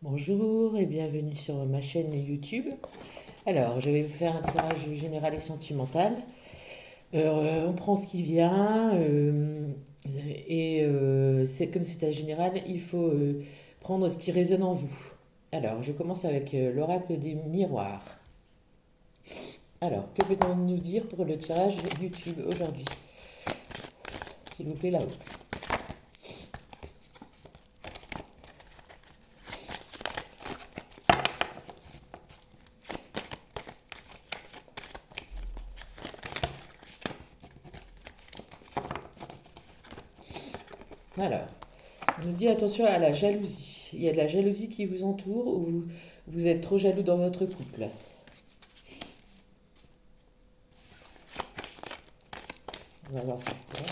Bonjour et bienvenue sur ma chaîne YouTube. Alors, je vais vous faire un tirage général et sentimental. On prend ce qui vient c'est comme c'est un général, il faut prendre ce qui résonne en vous. Alors, je commence avec l'oracle des miroirs. Alors, que peut-on nous dire pour le tirage YouTube aujourd'hui? S'il vous plaît, là-haut. Alors, on nous dit attention à la jalousie. Il y a de la jalousie qui vous entoure ou vous êtes trop jaloux dans votre couple. On va voir pourquoi.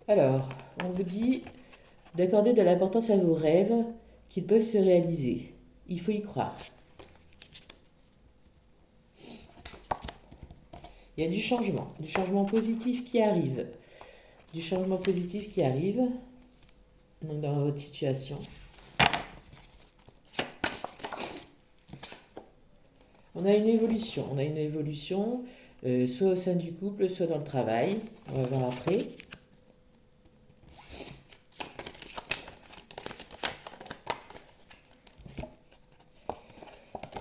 Alors, on vous dit d'accorder de l'importance à vos rêves qu'ils peuvent se réaliser. Il faut y croire. Il y a du changement positif qui arrive. Du changement positif qui arrive donc dans votre situation. On a une évolution soit au sein du couple, soit dans le travail. On va voir après.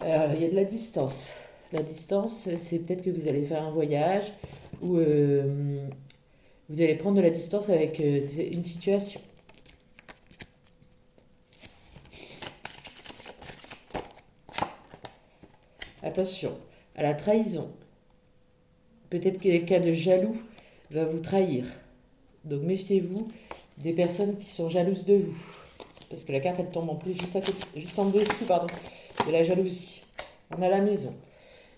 Alors, il y a de la distance. La distance, c'est peut-être que vous allez faire un voyage ou vous allez prendre de la distance avec une situation. Attention à la trahison. Peut-être que quelqu'un de jaloux va vous trahir. Donc méfiez-vous des personnes qui sont jalouses de vous. Parce que la carte, elle tombe en plus juste en dessous, pardon, de la jalousie. On a la maison.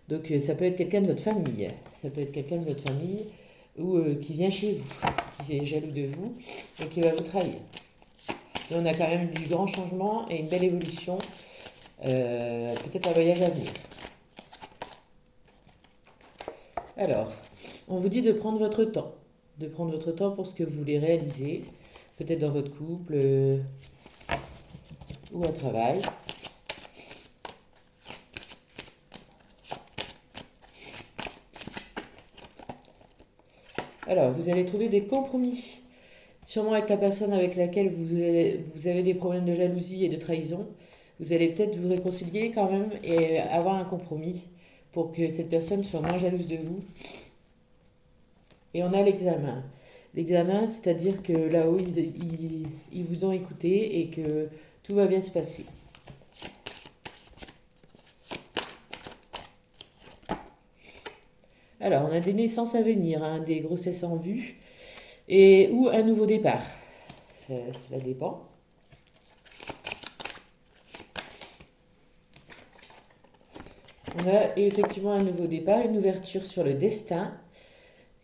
Donc ça peut être quelqu'un de votre famille. Ça peut être quelqu'un de votre famille ou qui vient chez vous, qui est jaloux de vous et qui va vous trahir. Mais on a quand même du grand changement et une belle évolution. Peut-être un voyage à venir. Alors, on vous dit de prendre votre temps. De prendre votre temps pour ce que vous voulez réaliser. Peut-être dans votre couple ou au travail. Alors, vous allez trouver des compromis. Sûrement avec la personne avec laquelle vous avez des problèmes de jalousie et de trahison. Vous allez peut-être vous réconcilier quand même et avoir un compromis pour que cette personne soit moins jalouse de vous. Et on a l'examen. L'examen, c'est-à-dire que là-haut, ils vous ont écouté et que tout va bien se passer. Alors, on a des naissances à venir, hein, des grossesses en vue ou un nouveau départ. Ça dépend. On a effectivement un nouveau départ, une ouverture sur le destin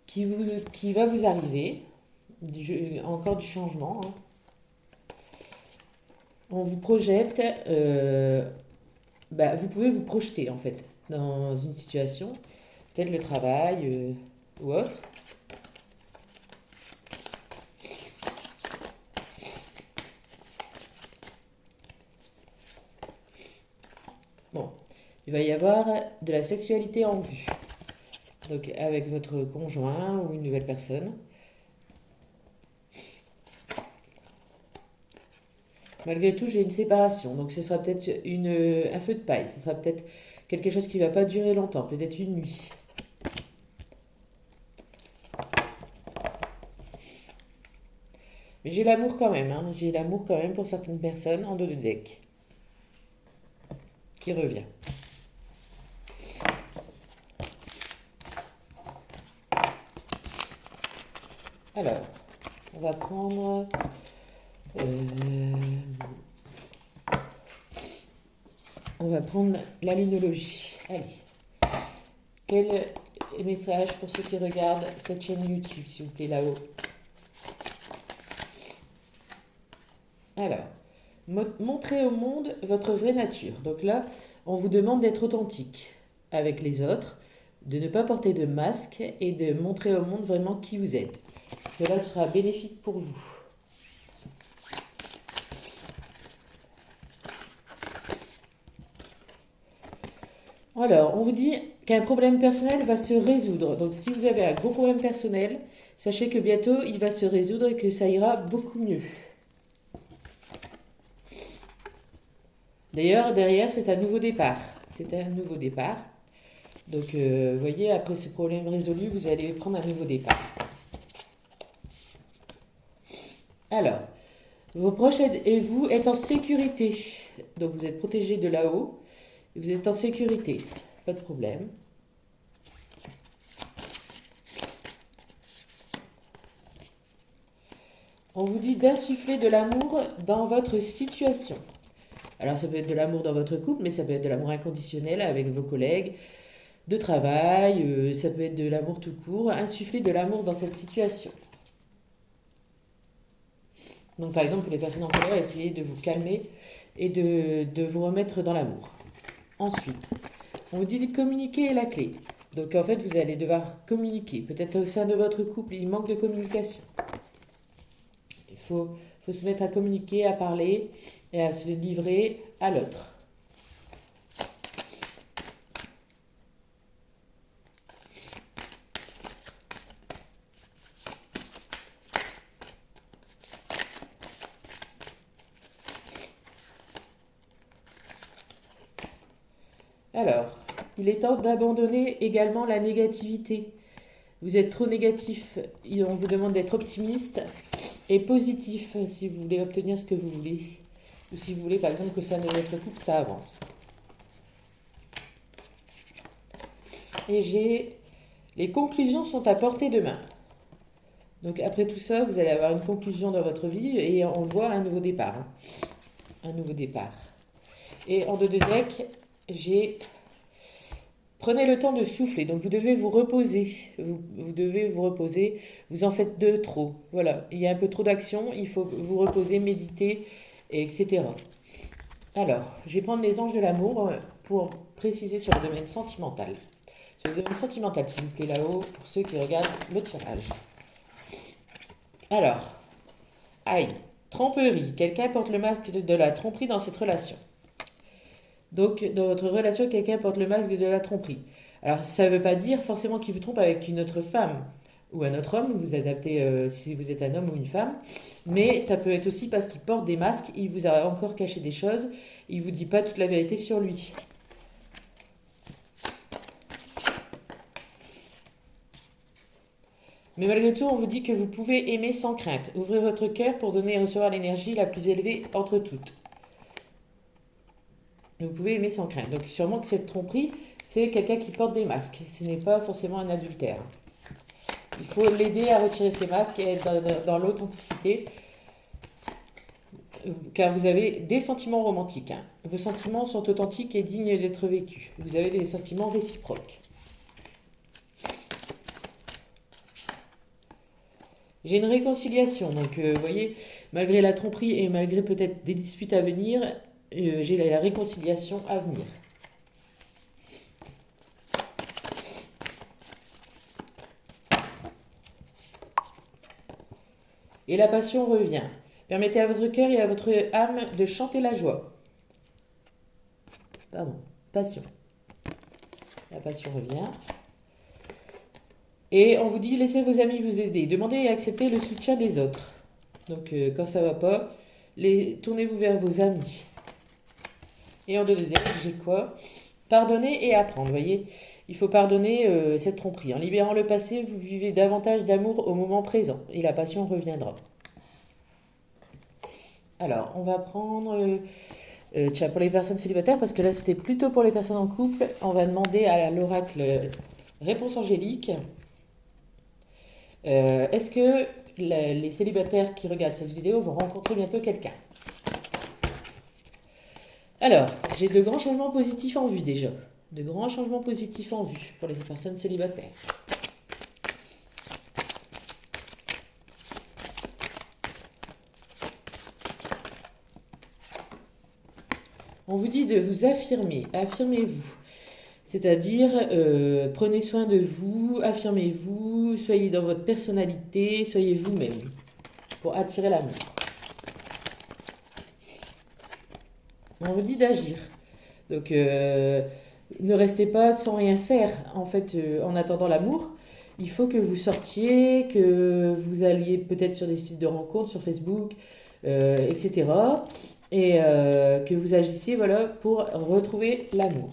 qui va vous arriver. Encore du changement. Hein. On vous projette. Vous pouvez vous projeter en fait dans une situation, peut-être le travail ou autre. Bon, il va y avoir de la sexualité en vue. Donc avec votre conjoint ou une nouvelle personne. Malgré tout, j'ai une séparation. Donc ce sera peut-être un feu de paille. Ce sera peut-être quelque chose qui ne va pas durer longtemps. Peut-être une nuit. Mais j'ai l'amour quand même. Hein. J'ai l'amour quand même pour certaines personnes en dos de deck. Qui revient. Alors, on va prendre... on va prendre la linologie. Allez. Quel message pour ceux qui regardent cette chaîne YouTube, s'il vous plaît, là-haut? Alors, montrez au monde votre vraie nature. Donc là, on vous demande d'être authentique avec les autres de ne pas porter de masque et de montrer au monde vraiment qui vous êtes. Cela sera bénéfique pour vous. Alors, on vous dit qu'un problème personnel va se résoudre. Donc, si vous avez un gros problème personnel, sachez que bientôt, il va se résoudre et que ça ira beaucoup mieux. D'ailleurs, derrière, c'est un nouveau départ. C'est un nouveau départ. Donc, vous voyez, après ce problème résolu, vous allez prendre un nouveau départ. Alors, vos proches et vous êtes en sécurité. Donc, vous êtes protégé de là-haut. Vous êtes en sécurité. Pas de problème. On vous dit d'insuffler de l'amour dans votre situation. Alors, ça peut être de l'amour dans votre couple, mais ça peut être de l'amour inconditionnel avec vos collègues de travail. Ça peut être de l'amour tout court. Insuffler de l'amour dans cette situation. Donc, par exemple, pour les personnes en colère, essayez de vous calmer et de vous remettre dans l'amour. Ensuite, on vous dit de communiquer est la clé. Donc, en fait, vous allez devoir communiquer. Peut-être au sein de votre couple, il manque de communication. Il faut se mettre à communiquer, à parler et à se livrer à l'autre. Alors, il est temps d'abandonner également la négativité. Vous êtes trop négatif. On vous demande d'être optimiste et positif si vous voulez obtenir ce que vous voulez. Ou si vous voulez, par exemple, que ça de votre couple, ça avance. Et les conclusions sont à portée de main. Donc après tout ça, vous allez avoir une conclusion dans votre vie et on voit un nouveau départ. Un nouveau départ. Et en 2 de deck, j'ai... Prenez le temps de souffler. Donc vous devez vous reposer. Vous devez vous reposer. Vous en faites de trop. Voilà. Il y a un peu trop d'action. Il faut vous reposer, méditer, etc. Alors, je vais prendre les anges de l'amour pour préciser sur le domaine sentimental. Sur le domaine sentimental, s'il vous plaît, là-haut, pour ceux qui regardent le tirage. Alors, aïe, tromperie. Quelqu'un porte le masque de la tromperie dans cette relation. Donc, dans votre relation, quelqu'un porte le masque de la tromperie. Alors, ça ne veut pas dire forcément qu'il vous trompe avec une autre femme ou un autre homme. Vous adaptez si vous êtes un homme ou une femme. Mais ça peut être aussi parce qu'il porte des masques. Il vous a encore caché des choses. Il ne vous dit pas toute la vérité sur lui. Mais malgré tout, on vous dit que vous pouvez aimer sans crainte. Ouvrez votre cœur pour donner et recevoir l'énergie la plus élevée entre toutes. Vous pouvez aimer sans crainte. Donc sûrement que cette tromperie, c'est quelqu'un qui porte des masques. Ce n'est pas forcément un adultère. Il faut l'aider à retirer ses masques et être dans l'authenticité. Car vous avez des sentiments romantiques. Vos sentiments sont authentiques et dignes d'être vécus. Vous avez des sentiments réciproques. J'ai une réconciliation. Donc vous voyez, malgré la tromperie et malgré peut-être des disputes à venir, j'ai la réconciliation à venir. Et la passion revient. Permettez à votre cœur et à votre âme de chanter la joie. Pardon, passion. La passion revient. Et on vous dit, laissez vos amis vous aider. Demandez et acceptez le soutien des autres. Donc quand ça ne va pas, tournez-vous vers vos amis. Et en 2 de deck, j'ai quoi? Pardonner et apprendre, vous voyez. Il faut pardonner cette tromperie. En libérant le passé, vous vivez davantage d'amour au moment présent. Et la passion reviendra. Alors, on va prendre... pour les personnes célibataires, parce que là, c'était plutôt pour les personnes en couple. On va demander à l'oracle réponse angélique. Est-ce que les célibataires qui regardent cette vidéo vont rencontrer bientôt quelqu'un? Alors, j'ai de grands changements positifs en vue déjà. De grands changements positifs en vue pour les personnes célibataires. On vous dit de vous affirmer. Affirmez-vous. C'est-à-dire, prenez soin de vous, affirmez-vous, soyez dans votre personnalité, soyez vous-même pour attirer l'amour. On vous dit d'agir. Donc, ne restez pas sans rien faire. En fait, en attendant l'amour, il faut que vous sortiez, que vous alliez peut-être sur des sites de rencontres, sur Facebook, etc. Et que vous agissiez, voilà, pour retrouver l'amour.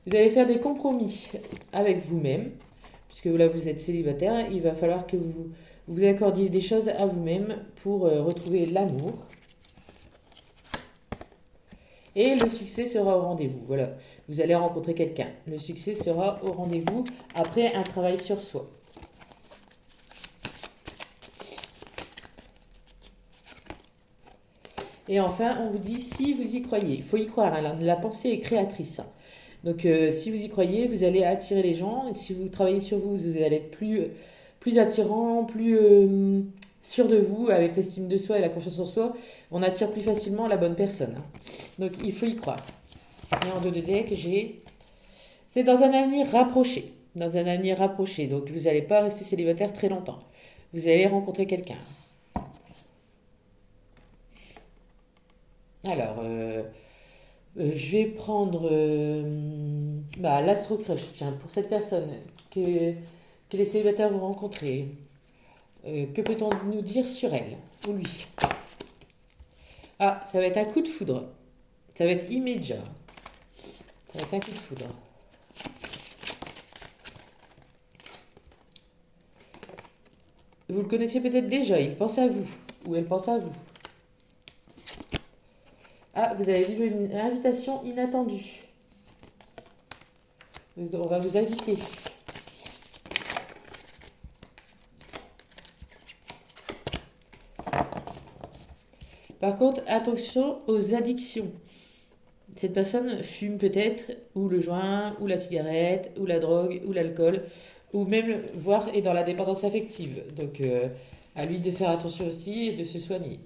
Vous allez faire des compromis avec vous-même, puisque là vous êtes célibataire. Il va falloir que vous accordiez des choses à vous-même pour retrouver l'amour. Et le succès sera au rendez-vous. Voilà, vous allez rencontrer quelqu'un. Le succès sera au rendez-vous après un travail sur soi. Et enfin, on vous dit si vous y croyez. Il faut y croire, hein, la pensée est créatrice. Donc, si vous y croyez, vous allez attirer les gens. Et si vous travaillez sur vous, vous allez être plus attirant, plus sûr de vous, avec l'estime de soi et la confiance en soi. On attire plus facilement la bonne personne. Donc, il faut y croire. Et en 2 de deck, j'ai... C'est dans un avenir rapproché. Dans un avenir rapproché. Donc, vous n'allez pas rester célibataire très longtemps. Vous allez rencontrer quelqu'un. Alors, je vais prendre l'Astro Crush, tiens, pour cette personne que les célibataires vont rencontrer. Que peut-on nous dire sur elle ou lui? Ah, ça va être un coup de foudre. Ça va être immédiat. Ça va être un coup de foudre. Vous le connaissiez peut-être déjà, il pense à vous. Ou elle pense à vous. Ah, vous allez vivre une invitation inattendue. On va vous inviter. Par contre, attention aux addictions. Cette personne fume peut-être, ou le joint, ou la cigarette, ou la drogue, ou l'alcool, ou même, voire, est dans la dépendance affective. Donc, à lui de faire attention aussi et de se soigner.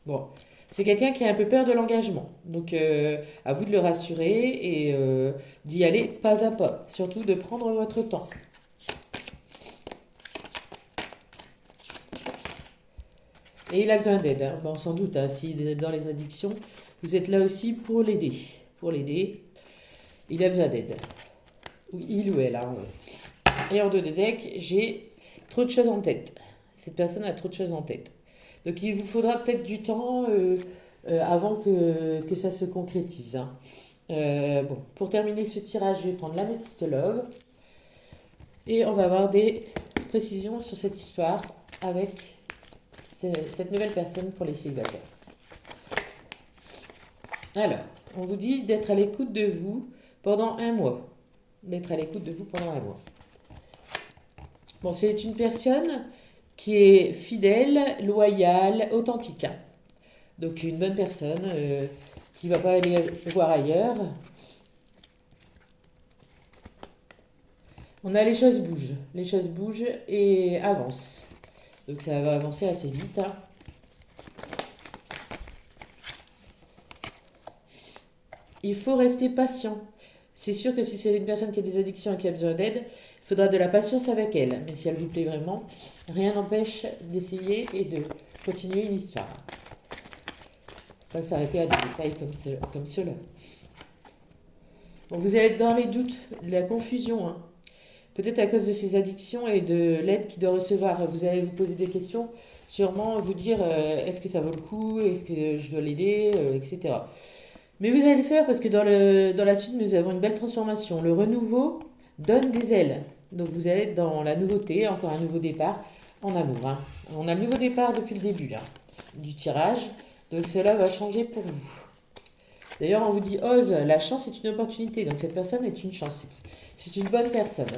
Bon, c'est quelqu'un qui a un peu peur de l'engagement. Donc, à vous de le rassurer et d'y aller pas à pas. Surtout de prendre votre temps. Et il a besoin d'aide, hein. Bon, sans doute, hein, s'il est dans les addictions, vous êtes là aussi pour l'aider. Pour l'aider. Il a besoin d'aide. Il ou elle. Hein. Et en 2 de deck, j'ai trop de choses en tête. Cette personne a trop de choses en tête. Donc il vous faudra peut-être du temps avant que ça se concrétise. Hein. Bon, pour terminer ce tirage, je vais prendre l'Améthyste Love. Et on va avoir des précisions sur cette histoire avec cette nouvelle personne pour les célibataires. Alors, on vous dit d'être à l'écoute de vous pendant 1 mois. D'être à l'écoute de vous pendant 1 mois. Bon, c'est une personne qui est fidèle, loyale, authentique. Hein. Donc une bonne personne qui ne va pas aller voir ailleurs. On a les choses bougent. Les choses bougent et avancent. Donc ça va avancer assez vite. Hein. Il faut rester patient. C'est sûr que si c'est une personne qui a des addictions et qui a besoin d'aide, il faudra de la patience avec elle. Mais si elle vous plaît vraiment, rien n'empêche d'essayer et de continuer une histoire. Pas s'arrêter à des détails comme cela. Bon, vous allez être dans les doutes, la confusion. Hein. Peut-être à cause de ces addictions et de l'aide qu'il doit recevoir. Vous allez vous poser des questions, sûrement vous dire est-ce que ça vaut le coup, est-ce que je dois l'aider, etc. Mais vous allez le faire parce que dans la suite, nous avons une belle transformation. Le renouveau donne des ailes. Donc vous allez être dans la nouveauté, encore un nouveau départ en amour. Hein. On a le nouveau départ depuis le début là, du tirage. Donc cela va changer pour vous. D'ailleurs, on vous dit ose, la chance est une opportunité. Donc cette personne est une chance. C'est une bonne personne.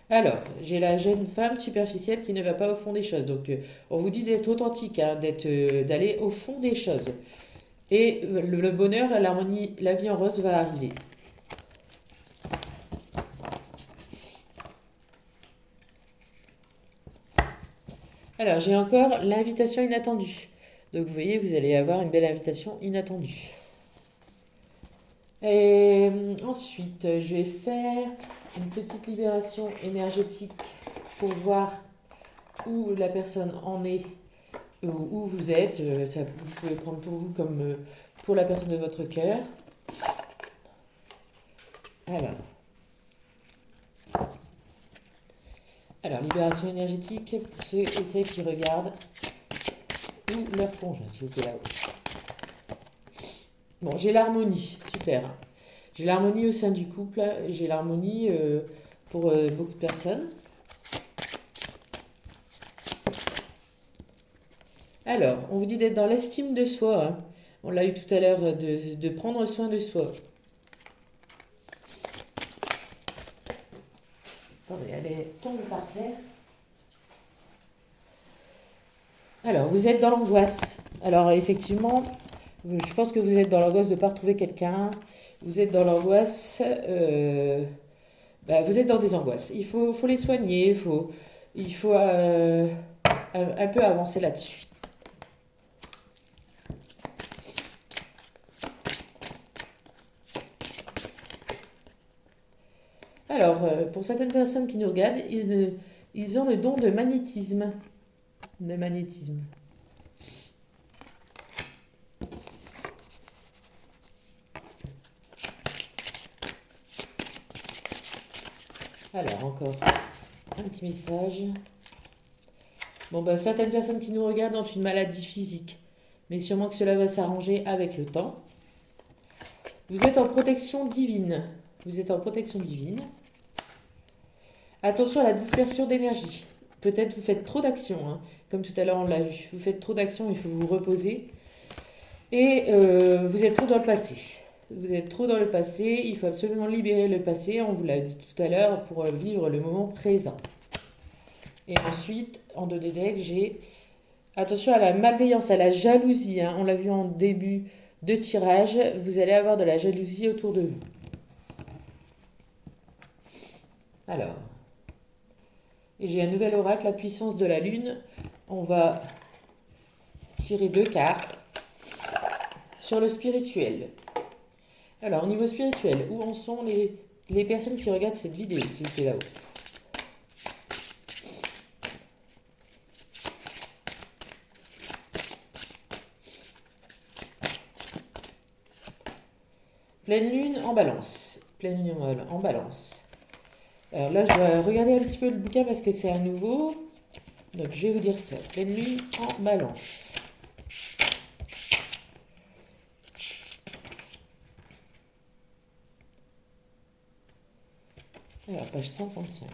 Alors, j'ai la jeune femme superficielle qui ne va pas au fond des choses. Donc, on vous dit d'être authentique, hein, d'aller au fond des choses. Et le bonheur, l'harmonie, la vie en rose va arriver. Alors, j'ai encore l'invitation inattendue. Donc vous voyez, vous allez avoir une belle invitation inattendue. Et ensuite, je vais faire une petite libération énergétique pour voir où la personne en est, où vous êtes. Vous pouvez prendre pour vous comme pour la personne de votre cœur. Alors, libération énergétique pour ceux et celles qui regardent ou leur conjoint, s'il vous plaît, là-haut. Bon, j'ai l'harmonie, super. J'ai l'harmonie au sein du couple, j'ai l'harmonie pour beaucoup de personnes. Alors, on vous dit d'être dans l'estime de soi. Hein. On l'a eu tout à l'heure, de prendre soin de soi. Attendez, elle tombe par terre. Alors, vous êtes dans l'angoisse. Alors, effectivement, je pense que vous êtes dans l'angoisse de ne pas retrouver quelqu'un. Vous êtes dans l'angoisse. Vous êtes dans des angoisses. Il faut les soigner. Il faut un peu avancer là-dessus. Alors, pour certaines personnes qui nous regardent, ils ont le don de magnétisme. De magnétisme. Alors, encore un petit message. Bon, certaines personnes qui nous regardent ont une maladie physique, mais sûrement que cela va s'arranger avec le temps. Vous êtes en protection divine. Vous êtes en protection divine. Attention à la dispersion d'énergie. Peut-être vous faites trop d'actions, hein. Comme tout à l'heure on l'a vu. Vous faites trop d'actions, il faut vous reposer. Et vous êtes trop dans le passé. Vous êtes trop dans le passé, il faut absolument libérer le passé, on vous l'a dit tout à l'heure, pour vivre le moment présent. Et ensuite, en dos des decks, j'ai attention à la malveillance, à la jalousie. Hein. On l'a vu en début de tirage, vous allez avoir de la jalousie autour de vous. Alors, et j'ai un nouvel oracle, la puissance de la lune. On va tirer 2 cartes sur le spirituel. Alors, au niveau spirituel, où en sont les personnes qui regardent cette vidéo, s'il vous plaît, là-haut? Pleine lune en balance. Pleine lune en balance. Alors là, je dois regarder un petit peu le bouquin parce que c'est à nouveau. Donc, je vais vous dire ça. Pleine lune en balance. Alors, page 135.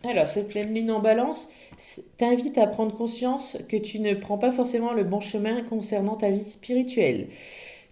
Alors, cette pleine lune en balance t'invite à prendre conscience que tu ne prends pas forcément le bon chemin concernant ta vie spirituelle.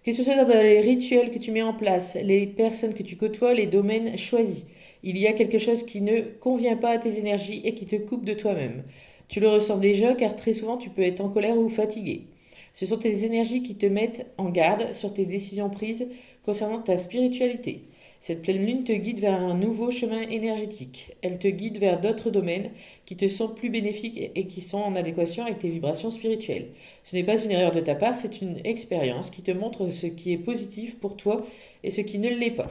Que ce soit dans les rituels que tu mets en place, les personnes que tu côtoies, les domaines choisis. Il y a quelque chose qui ne convient pas à tes énergies et qui te coupe de toi-même. Tu le ressens déjà car très souvent tu peux être en colère ou fatigué. Ce sont tes énergies qui te mettent en garde sur tes décisions prises concernant ta spiritualité. Cette pleine lune te guide vers un nouveau chemin énergétique. Elle te guide vers d'autres domaines qui te sont plus bénéfiques et qui sont en adéquation avec tes vibrations spirituelles. Ce n'est pas une erreur de ta part, c'est une expérience qui te montre ce qui est positif pour toi et ce qui ne l'est pas.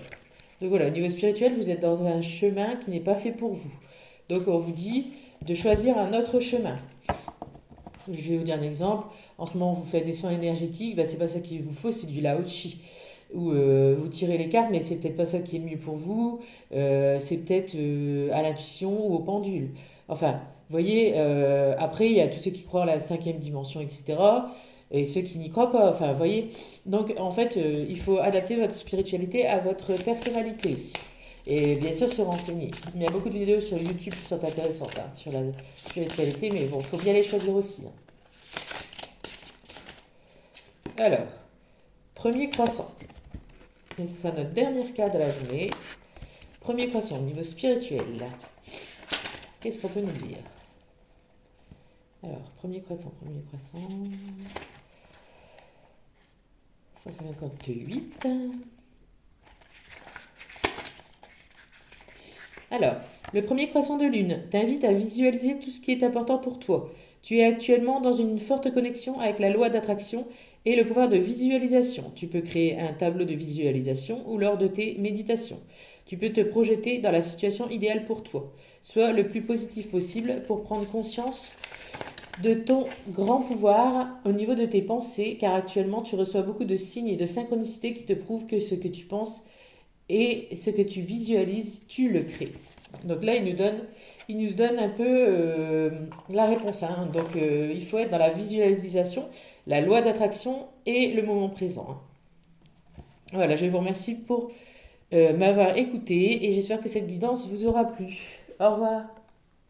Donc voilà, au niveau spirituel, vous êtes dans un chemin qui n'est pas fait pour vous. Donc on vous dit de choisir un autre chemin. Je vais vous dire un exemple. En ce moment, vous faites des soins énergétiques, c'est pas ça qu'il vous faut, c'est du Lao Chi. Ou vous tirez les cartes, mais c'est peut-être pas ça qui est le mieux pour vous. C'est peut-être à l'intuition ou au pendule. Enfin, vous voyez, après, il y a tous ceux qui croient à la 5e dimension, etc. Et ceux qui n'y croient pas. Enfin, vous voyez. Donc, en fait, il faut adapter votre spiritualité à votre personnalité aussi. Et bien sûr, se renseigner. Il y a beaucoup de vidéos sur YouTube qui sont intéressantes sur la spiritualité, mais bon, il faut bien les choisir aussi. Hein. Alors, premier croissant. Et ce sera notre dernière carte de la journée. Premier croissant au niveau spirituel. Qu'est-ce qu'on peut nous dire? Alors, premier croissant. 158. Alors, Le premier croissant de lune t'invite à visualiser tout ce qui est important pour toi. Tu es actuellement dans une forte connexion avec la loi d'attraction et le pouvoir de visualisation. Tu peux créer un tableau de visualisation ou lors de tes méditations. Tu peux te projeter dans la situation idéale pour toi. Sois le plus positif possible pour prendre conscience de ton grand pouvoir au niveau de tes pensées, car actuellement tu reçois beaucoup de signes et de synchronicité qui te prouvent que ce que tu penses et ce que tu visualises, tu le crées. Donc là, il nous donne un peu la réponse, hein. Donc il faut être dans la visualisation, la loi d'attraction et le moment présent, hein. Voilà, je vous remercie pour m'avoir écouté et j'espère que cette guidance vous aura plu. Au revoir.